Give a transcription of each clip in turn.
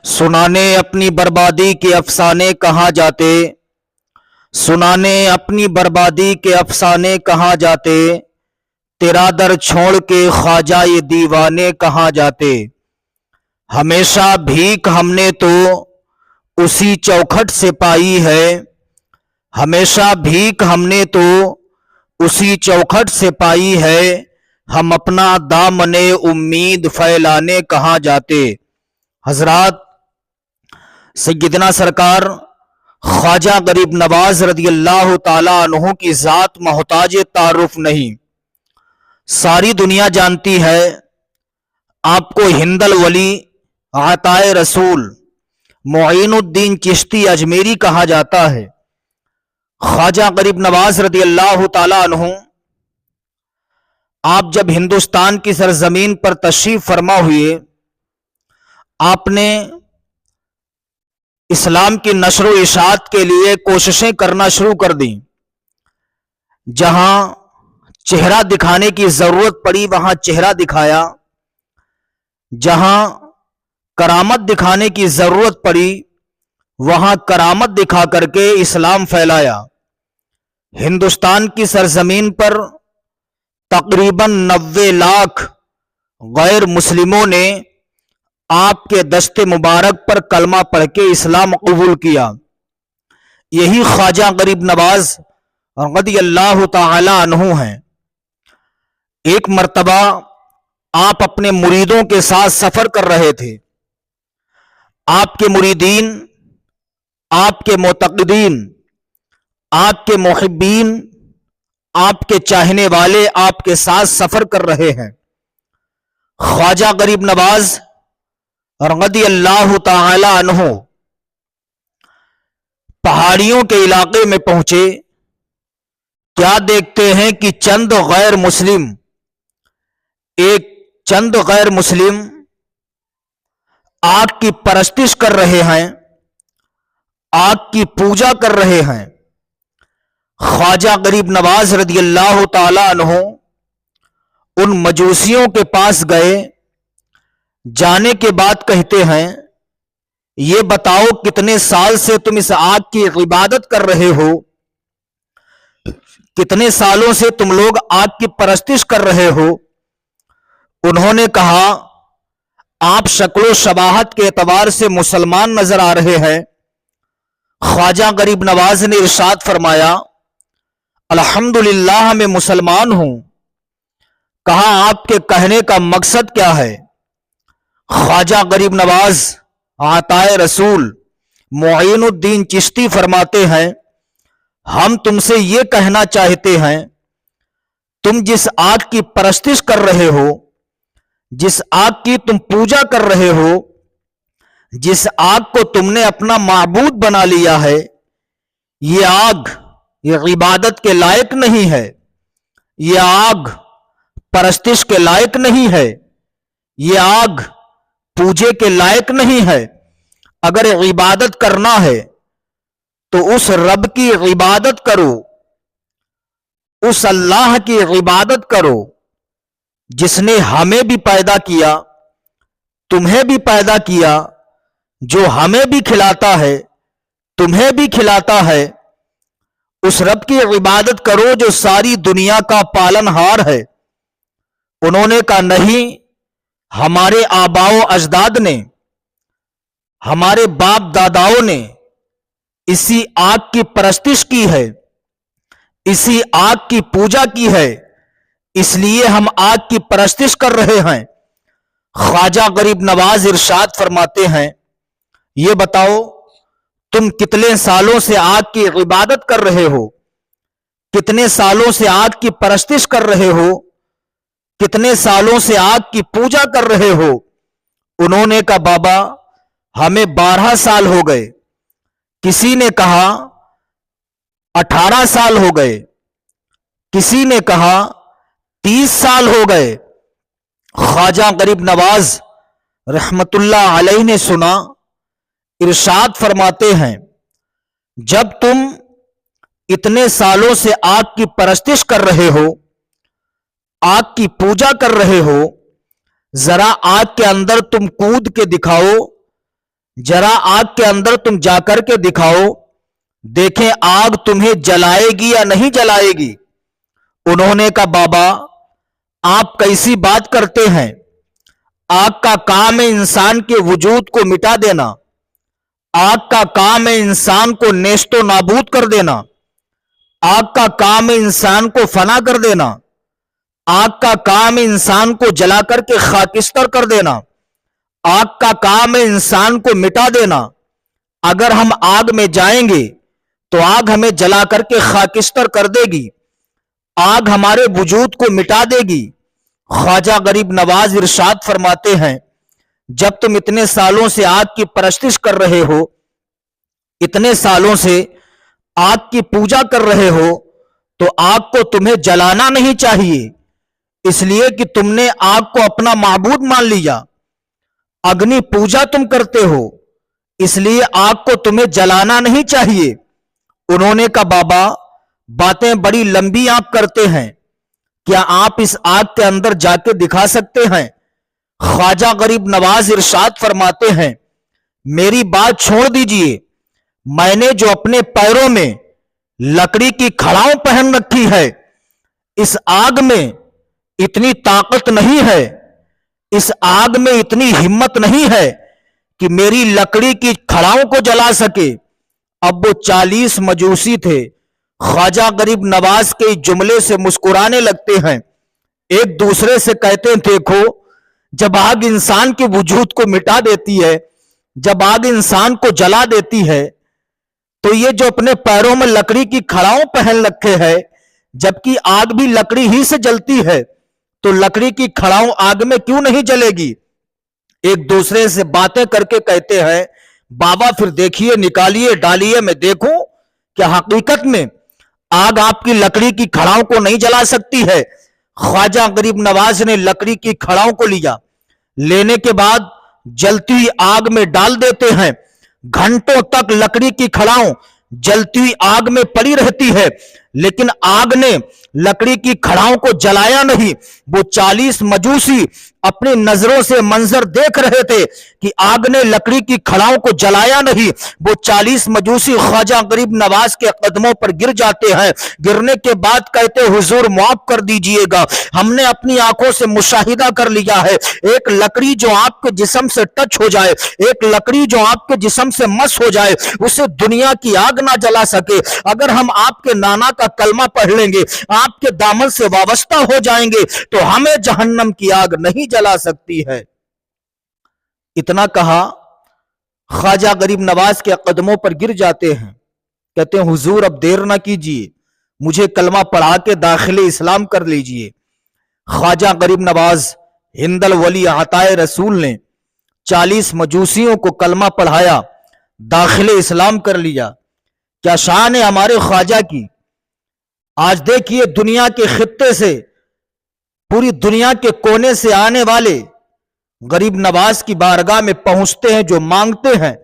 سنانے اپنی بربادی کے افسانے کہاں جاتے، سنانے اپنی بربادی کے افسانے کہاں جاتے، تیرا در چھوڑ کے خواجہ یہ دیوانے کہاں جاتے۔ ہمیشہ بھیک ہم نے تو اسی چوکھٹ سے پائی ہے، ہمیشہ بھیک ہم نے تو اسی چوکھٹ سے پائی ہے، ہم اپنا دامن امید پھیلانے کہاں جاتے۔ حضرات، سیدنا سرکار خواجہ غریب نواز رضی اللہ تعالی عنہ کی ذات محتاج تعارف نہیں، ساری دنیا جانتی ہے۔ آپ کو ہند الولی، عطائے رسول، معین الدین چشتی اجمیری کہا جاتا ہے۔ خواجہ غریب نواز رضی اللہ تعالی عنہ آپ جب ہندوستان کی سرزمین پر تشریف فرما ہوئے، آپ نے اسلام کی نشر و اشاعت کے لیے کوششیں کرنا شروع کر دیں۔ جہاں چہرہ دکھانے کی ضرورت پڑی وہاں چہرہ دکھایا، جہاں کرامت دکھانے کی ضرورت پڑی وہاں کرامت دکھا کر کے اسلام پھیلایا۔ ہندوستان کی سرزمین پر تقریباً 90 لاکھ غیر مسلموں نے آپ کے دست مبارک پر کلمہ پڑھ کے اسلام قبول کیا۔ یہی خواجہ غریب نواز رضی اللہ تعالی عنہ ہیں۔ ایک مرتبہ آپ اپنے مریدوں کے ساتھ سفر کر رہے تھے۔ آپ کے مریدین، آپ کے معتقدین، آپ کے محبین، آپ کے چاہنے والے آپ کے ساتھ سفر کر رہے ہیں۔ خواجہ غریب نواز رضی اللہ تعالی عنہ پہاڑیوں کے علاقے میں پہنچے۔ کیا دیکھتے ہیں کہ چند غیر مسلم آگ کی پرستش کر رہے ہیں، آگ کی پوجا کر رہے ہیں۔ خواجہ غریب نواز رضی اللہ تعالی عنہ ان مجوسیوں کے پاس گئے، جانے کے بعد کہتے ہیں، یہ بتاؤ کتنے سال سے تم اس آگ کی عبادت کر رہے ہو، کتنے سالوں سے تم لوگ آگ کی پرستش کر رہے ہو؟ انہوں نے کہا، آپ شکل و شباہت کے اعتبار سے مسلمان نظر آ رہے ہیں۔ خواجہ غریب نواز نے ارشاد فرمایا، الحمدللہ میں مسلمان ہوں۔ کہا، آپ کے کہنے کا مقصد کیا ہے؟ خواجہ غریب نواز عطائے رسول معین الدین چشتی فرماتے ہیں، ہم تم سے یہ کہنا چاہتے ہیں، تم جس آگ کی پرستش کر رہے ہو، جس آگ کی تم پوجا کر رہے ہو، جس آگ کو تم نے اپنا معبود بنا لیا ہے، یہ آگ یہ عبادت کے لائق نہیں ہے، یہ آگ پرستش کے لائق نہیں ہے، یہ آگ پوجے کے لائق نہیں ہے۔ اگر عبادت کرنا ہے تو اس رب کی عبادت کرو، اس اللہ کی عبادت کرو جس نے ہمیں بھی پیدا کیا، تمہیں بھی پیدا کیا، جو ہمیں بھی کھلاتا ہے، تمہیں بھی کھلاتا ہے۔ اس رب کی عبادت کرو جو ساری دنیا کا پالن ہار ہے۔ انہوں نے کہا، نہیں، ہمارے آباؤ اجداد نے، ہمارے باپ داداؤں نے اسی آگ کی پرستش کی ہے، اسی آگ کی پوجا کی ہے، اس لیے ہم آگ کی پرستش کر رہے ہیں۔ خواجہ غریب نواز ارشاد فرماتے ہیں، یہ بتاؤ تم کتنے سالوں سے آگ کی عبادت کر رہے ہو، کتنے سالوں سے آگ کی پرستش کر رہے ہو، کتنے سالوں سے آگ کی پوجا کر رہے ہو؟ انہوں نے کہا، بابا ہمیں 12 سال ہو گئے۔ کسی نے کہا 18 سال ہو گئے، کسی نے کہا 30 سال ہو گئے۔ خواجہ غریب نواز رحمت اللہ علیہ نے سنا، ارشاد فرماتے ہیں، جب تم اتنے سالوں سے آگ کی پرستش کر رہے ہو، آگ کی پوجا کر رہے ہو، ذرا آگ کے اندر تم کود کے دکھاؤ، जरा आग के अंदर तुम जाकर के दिखाओ, देखें आग तुम्हें जलाएगी या नहीं जलाएगी। उन्होंने कहा, बाबा आप कैसी बात करते हैं, आग का काम है इंसान के वजूद को मिटा देना, आग का काम है इंसान को नेस्तो नाबूद कर देना, आग का काम है इंसान को फना कर देना, आग का काम है इंसान को जला करके खाकिस्तर कर देना, आग का काम है इंसान को मिटा देना। अगर हम आग में जाएंगे तो आग हमें जला करके खाकिस्तर कर देगी, आग हमारे वजूद को मिटा देगी। ख्वाजा गरीब नवाज इरशाद फरमाते हैं, जब तुम इतने सालों से आग की परस्तिश कर रहे हो, इतने सालों से आग की पूजा कर रहे हो, तो आग को तुम्हें जलाना नहीं चाहिए, इसलिए कि तुमने आग को अपना माबूद मान लिया। अग्नि पूजा तुम करते हो, इसलिए आग को तुम्हें जलाना नहीं चाहिए। उन्होंने कहा, बाबा बातें बड़ी लंबी आप करते हैं, क्या आप इस आग के अंदर जाके दिखा सकते हैं? ख्वाजा गरीब नवाज इरशाद फरमाते हैं, मेरी बात छोड़ दीजिए, मैंने जो अपने पैरों में लकड़ी की खड़ाऊ पहन रखी है, इस आग में इतनी ताकत नहीं है, इस आग में इतनी हिम्मत नहीं है कि मेरी लकड़ी की खड़ाऊ को जला सके। अब वो 40 मजूसी थे, ख्वाजा गरीब नवाज के जुमले से मुस्कुराने लगते हैं, एक दूसरे से कहते हैं, देखो जब आग इंसान के वजूद को मिटा देती है, जब आग इंसान को जला देती है, तो ये जो अपने पैरों में लकड़ी की खड़ाऊ पहन रखे है, जबकि आग भी लकड़ी ही से जलती है, तो लकड़ी की खड़ाऊ आग में क्यों नहीं जलेगी? एक दूसरे से बातें करके कहते हैं, बाबा फिर देखिए, निकालिए, डालिए, मैं देखूं क्या हकीकत में आग आपकी लकड़ी की खड़ाऊ को नहीं जला सकती है। ख्वाजा गरीब नवाज ने लकड़ी की खड़ाऊ को लिया, लेने के बाद जलती हुई आग में डाल देते हैं। घंटों तक लकड़ी की खड़ाऊ जलती हुई आग में पड़ी रहती है, लेकिन आग ने लकड़ी की खड़ाऊ को जलाया नहीं। वो 40 मजूसी अपनी नजरों से मंजर देख रहे थे कि आग ने लकड़ी की खड़ाऊ को जलाया नहीं। वो 40 मजूसी ख्वाजा गरीब नवाज के कदमों पर गिर जाते हैं। गिरने के बाद कहते, हुजूर माफ कर दीजिएगा, हमने अपनी आंखों से मुशाहिदा कर लिया है, एक लकड़ी जो आपके जिस्म से टच हो जाए, एक लकड़ी जो आपके जिस्म से मस हो जाए, उसे दुनिया की आग ना जला सके। अगर हम आपके नाना का कलमा पढ़ लेंगे, आपके दामन से वाबस्ता हो जाएंगे, तो हमें जहन्नम की आग नहीं जला सकती है। इतना कहा, ख्वाजा गरीब नवाज के कदमों पर गिर जाते हैं, कहते हैं, हुजूर अब देर ना कीजिए, मुझे कलमा पढ़ा के दाखिले इस्लाम कर लीजिए। ख्वाजा गरीब नवाज हिंदल वली अताए रसूल ने 40 मजूसियों को कलमा पढ़ाया, दाखिले इस्लाम कर लिया। क्या शान है हमारे ख्वाजा की। आज देखिए, दुनिया के खित्ते से, पूरी दुनिया के कोने से आने वाले गरीब नवाज की बारगाह में पहुंचते हैं, जो मांगते हैं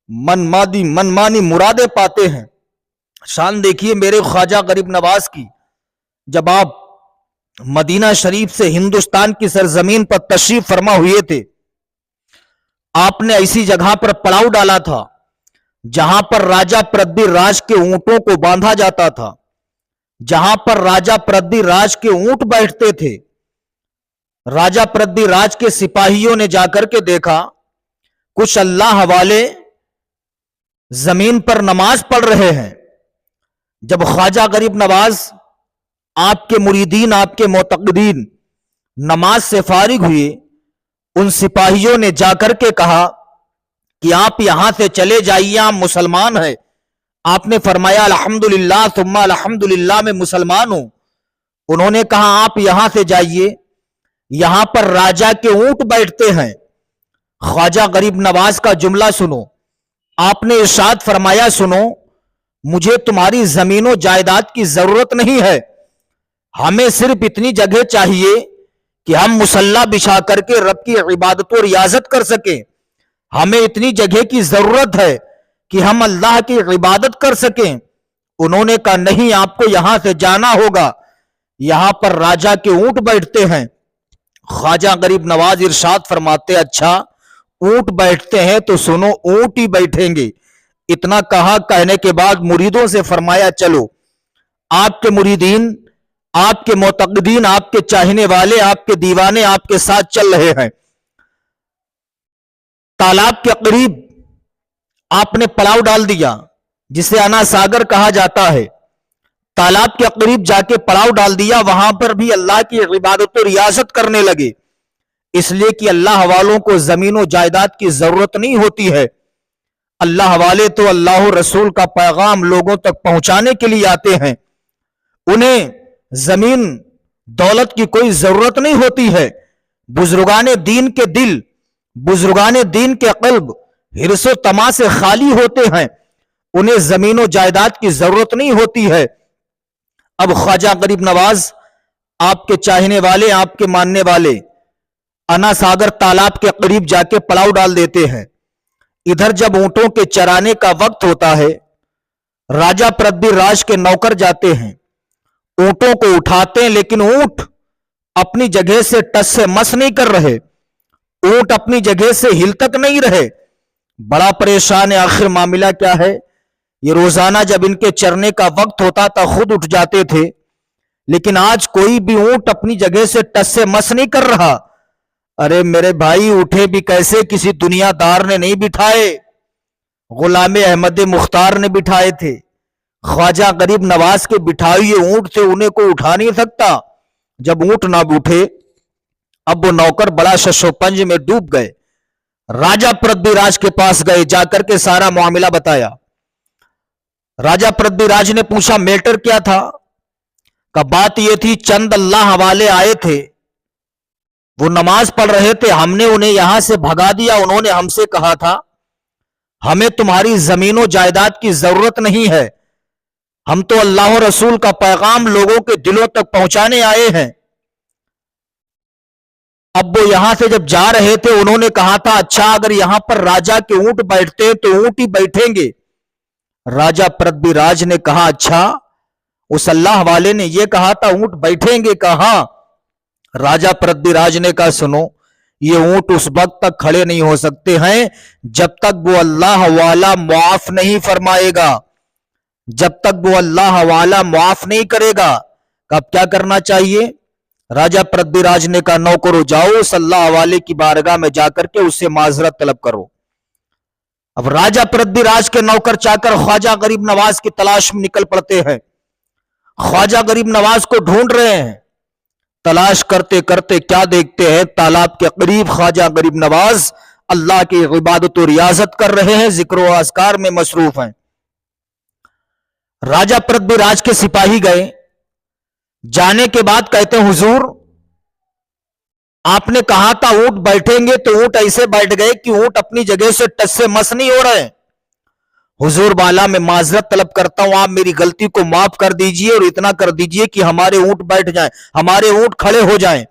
मनमानी मुरादे पाते हैं। शान देखिए मेरे ख्वाजा गरीब नवाज की। जब आप मदीना शरीफ से हिंदुस्तान की सरजमीन पर तशरीफ फरमा हुए थे, आपने ऐसी जगह पर पड़ाव डाला था जहां पर राजा पृथ्वीराज के ऊंटों को बांधा जाता था, जहां पर राजा पृथ्वीराज के ऊंट बैठते थे। राजा पृथ्वीराज के सिपाहियों ने जाकर के देखा, कुछ अल्लाह वाले जमीन पर नमाज पढ़ रहे हैं। जब ख्वाजा गरीब नवाज, आपके मुरीदीन, आपके मोतकदीन नमाज से फारिग हुए, उन सिपाहियों ने जाकर के कहा कि आप यहां से चले जाइए, आप मुसलमान हैं। आपने फरमाया, अल्हम्दुलिल्लाह सुम्मा अल्हम्दुलिल्लाह, मैं मुसलमान हूं। उन्होंने कहा, आप यहां से जाइए, यहां पर राजा के ऊंट बैठते हैं। ख्वाजा गरीब नवाज का जुमला सुनो। आपने इरशाद फरमाया, सुनो, मुझे तुम्हारी जमीनों जायदाद की जरूरत नहीं है, हमें सिर्फ इतनी जगह चाहिए कि हम मुसल्ला बिछा करके रब की इबादत और रियाजत कर सके। हमें इतनी जगह की जरूरत है कि हम अल्लाह की इबादत कर सकें। उन्होंने कहा, नहीं, आपको यहां से जाना होगा, यहां पर राजा के ऊंट बैठते हैं। ख्वाजा गरीब नवाज इरशाद फरमाते, अच्छा ऊंट बैठते हैं तो सुनो ऊंट ही बैठेंगे। इतना कहा, कहने के बाद मुरीदों से फरमाया, चलो आपके मुरीदीन, आपके मोतकदीन, आपके चाहने वाले, आपके दीवाने आपके साथ चल रहे हैं। तालाब के करीब आपने पड़ाव डाल दिया, जिसे अना सागर कहा जाता है। तालाब के करीब जाके पड़ाव डाल दिया, वहां पर भी अल्लाह की इबादत और रियासत करने लगे, इसलिए कि अल्लाह वालों को जमीन और जायदाद की जरूरत नहीं होती है। अल्लाह वाले तो अल्लाह रसूल का पैगाम लोगों तक पहुंचाने के लिए आते हैं। उन्हें जमीन दौलत की कोई जरूरत नहीं होती है। बुजुर्गाने दीन के दिल, बुजुर्गाने दीन के कल्ब हिर्सो तमा से खाली होते हैं। उन्हें जमीन और जायदाद की जरूरत नहीं होती है। अब ख्वाजा गरीब नवाज, आपके चाहने वाले, आपके मानने वाले, अना सागर तालाब के करीब जाके पड़ाव डाल देते हैं। इधर जब ऊंटों के चराने का वक्त होता है, राजा पृथ्वीराज के नौकर जाते हैं, ऊंटों को उठाते हैं, लेकिन ऊंट अपनी जगह से टस से मस नहीं कर रहे, ऊंट अपनी जगह से हिल तक नहीं रहे। बड़ा परेशान है, आखिर मामला क्या है। ये रोजाना जब इनके चरने का वक्त होता था खुद उठ जाते थे, लेकिन आज कोई भी ऊंट अपनी जगह से टस से मस नहीं कर रहा। अरे मेरे भाई, उठे भी कैसे, किसी दुनियादार ने नहीं बिठाए, गुलाम अहमद मुख्तार ने बिठाए थे। ख्वाजा गरीब नवाज के बिठाए हुए ऊंट थे, उन्हें को उठा नहीं सकता। जब ऊंट ना उठे, अब वो नौकर बड़ा शशोपंज में डूब गए। राजा पृथ्वीराज के पास गए, जाकर के सारा मामला बताया। राजा पृथ्वीराज ने पूछा, मैटर क्या था? का बात यह थी, चंद अल्लाह वाले आए थे, वो नमाज पढ़ रहे थे, हमने उन्हें यहां से भगा दिया। उन्होंने हमसे कहा था, हमें तुम्हारी जमीनों जायदाद की जरूरत नहीं है, हम तो अल्लाह रसूल का पैगाम लोगों के दिलों तक पहुंचाने आए हैं। अब वो यहां से जब जा रहे थे, उन्होंने कहा था, अच्छा अगर यहां पर राजा के ऊंट बैठते हैं तो ऊंट ही बैठेंगे। राजा पृथ्वीराज ने कहा, अच्छा उस अल्लाह वाले ने यह कहा था ऊंट बैठेंगे? कहा। राजा पृथ्वीराज ने कहा, सुनो, ये ऊंट उस वक्त तक खड़े नहीं हो सकते हैं जब तक वो अल्लाह वाला मुआफ नहीं फरमाएगा, जब तक वो अल्लाह वाला मुआफ नहीं करेगा। अब क्या करना चाहिए? राजा पृथ्वीराज ने कहा, नौकरो जाओ, उस अल्लाह वाले की बारगाह में जाकर के उससे माजरत तलब करो। अब राजा पृथ्वीराज के नौकर चाकर ख्वाजा गरीब नवाज की तलाश में निकल पड़ते हैं। ख्वाजा गरीब नवाज को ढूंढ रहे हैं। तलाश करते करते क्या देखते हैं, तालाब के करीब ख्वाजा गरीब नवाज अल्लाह की इबादत और रियाजत कर रहे हैं, जिक्र व अस्कार में मसरूफ हैं। राजा पृथ्वीराज के सिपाही गए, जाने के बाद कहते हैं, हुजूर आपने कहा था ऊंट बैठेंगे, तो ऊंट ऐसे बैठ गए कि ऊंट अपनी जगह से टस से मस नहीं हो रहे। हुजूर वाला मैं माजरत तलब करता हूं, आप मेरी गलती को माफ कर दीजिए और इतना कर दीजिए कि हमारे ऊंट बैठ जाएं, हमारे ऊंट खड़े हो जाएं।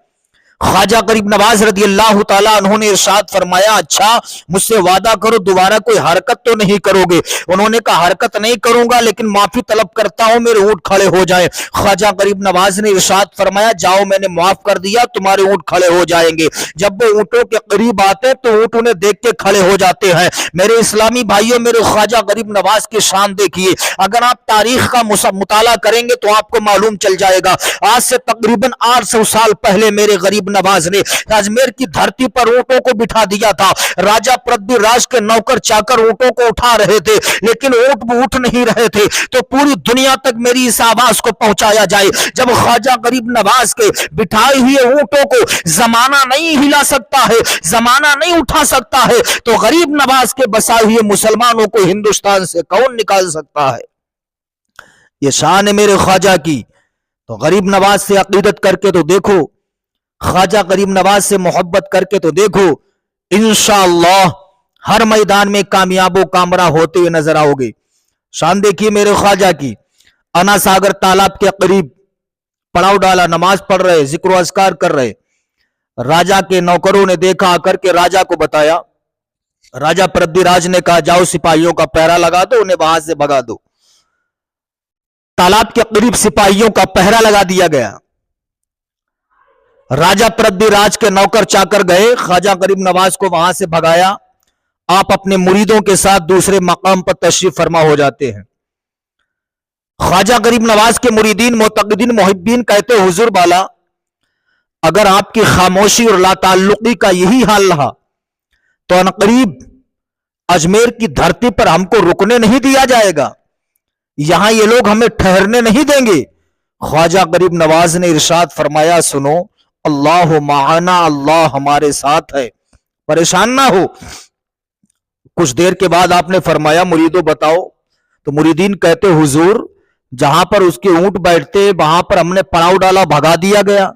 ख्वाजा गरीब नवाज रदी अल्लाह ताला उन्होंने इरशाद फरमाया, अच्छा मुझसे वादा करो दोबारा कोई हरकत तो नहीं करोगे? उन्होंने कहा, हरकत नहीं करूंगा, लेकिन माफी तलब करता हूं, मेरे ऊंट खड़े हो जाएं। ख्वाजा गरीब नवाज ने इरशाद फरमाया, जाओ मैंने माफ कर दिया, तुम्हारे ऊंट खड़े हो जाएंगे। जब वो ऊंटों के करीब आते तो ऊंट उन्हें देख के खड़े हो जाते हैं। मेरे इस्लामी भाइयों, मेरे ख्वाजा गरीब नवाज की शान देखिए। अगर आप तारीख का मुताला करेंगे तो आपको मालूम चल जाएगा, आज से तकरीबन 800 साल पहले मेरे गरीब नवाज ने अजमेर की धरती पर ऊंटों को बिठा दिया था। राजा पृथ्वीराज के नौकर चाकर ऊंटों को उठा रहे थे, लेकिन ऊंट उठ नहीं रहे थे। तो पूरी दुनिया तक मेरी इस आवाज को पहुंचाया जाए, जब ख्वाजा गरीब नवाज के बिठाए हुए ऊंटों को जमाना नहीं हिला सकता है, जमाना नहीं उठा सकता है, तो गरीब नवाज के बसाए हुए मुसलमानों को हिंदुस्तान से कौन निकाल सकता है? ये शान है मेरे ख्वाजा की। तो गरीब नवाज से अकीदत करके तो देखो, ख्वाजा गरीब नवाज से मोहब्बत करके तो देखो, इंशाअल्लाह हर मैदान में कामयाबो कामरा होते हुए नजर आओगे। शान देखिए मेरे ख्वाजा की। अना सागर तालाब के करीब पड़ाव डाला, नमाज पढ़ रहे, जिक्र अस्कार कर रहे। राजा के नौकरों ने देखा, आकर के राजा को बताया। राजा पृथ्वीराज ने कहा, जाओ सिपाहियों का पहरा लगा दो, उन्हें वहां से भगा दो। तालाब के करीब सिपाहियों का पहरा लगा दिया गया। राजा पृथ्वीराज के नौकर चाकर गए, ख्वाजा गरीब नवाज को वहां से भगाया। आप अपने मुरीदों के साथ दूसरे मकाम पर तशरीफ फरमा हो जाते हैं। ख्वाजा गरीब नवाज के मुरीदीन, मोतक़िदीन, मुहिब्बीन कहते, हुजूर बाला, अगर आपकी खामोशी और लाताल्लुकी का यही हाल रहा तो अनकरीब अजमेर की धरती पर हमको रुकने नहीं दिया जाएगा, यहां ये लोग हमें ठहरने नहीं देंगे। ख्वाजा गरीब नवाज ने इरशाद फरमाया, सुनो, अल्लाह माना, अल्लाह हमारे साथ है, परेशान ना हो। कुछ देर के बाद आपने फरमाया, मुरीदों बताओ। तो मुरीदीन कहते, हुजूर, जहां पर उसके ऊंट बैठते वहां पर हमने पड़ाव डाला, भगा दिया गया।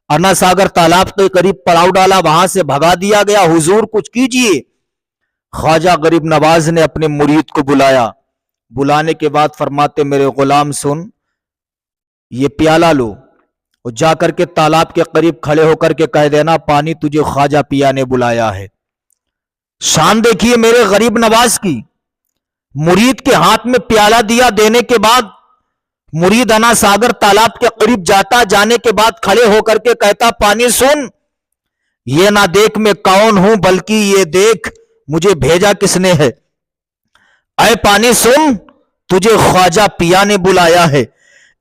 अन्ना सागर तालाब के करीब पड़ाव डाला, वहां से भगा दिया गया। हुजूर कुछ कीजिए। ख्वाजा गरीब नवाज ने अपने मुरीद को बुलाया। बुलाने के बाद फरमाते, मेरे गुलाम सुन, ये प्याला लो और जाकर के तालाब के करीब खड़े होकर के कह देना, पानी तुझे ख्वाजा पिया ने बुलाया है। शान देखिए मेरे गरीब नवाज की। मुरीद के हाथ में प्याला दिया, देने के बाद मुरीद अन्ना सागर तालाब के करीब जाता, जाने के बाद खड़े होकर के कहता, पानी सुन, ये ना देख मैं कौन हूं, बल्कि ये देख मुझे भेजा किसने है। ऐ पानी सुन, तुझे ख्वाजा पिया ने बुलाया है।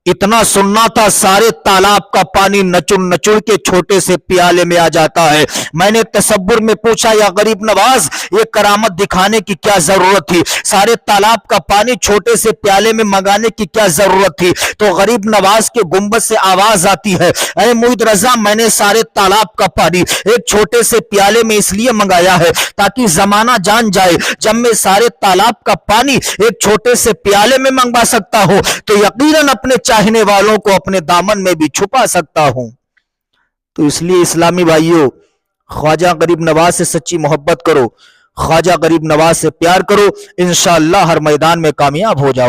इतना सुनना था, सारे तालाब का पानी नचुड़ नचुड़ के छोटे से प्याले में आ जाता है। मैंने तसव्वुर में पूछा, या गरीब नवाज, ये करामत दिखाने की क्या जरूरत थी? सारे तालाब का पानी छोटे से प्याले में मंगाने की क्या जरूरत थी? तो गरीब नवाज के गुंबद से आवाज आती है, अरे मुईद रजा, मैंने सारे तालाब का पानी एक छोटे से प्याले में इसलिए मंगाया है ताकि जमाना जान जाए, जब मैं सारे तालाब का पानी एक छोटे से प्याले में मंगवा सकता हूं तो यकीनन अपने चाहने वालों को अपने दामन में भी छुपा सकता हूं। तो इसलिए इस्लामी भाइयों, ख्वाजा गरीब नवाज से सच्ची मोहब्बत करो, ख्वाजा गरीब नवाज से प्यार करो, इंशाअल्लाह हर मैदान में कामयाब हो जाओ।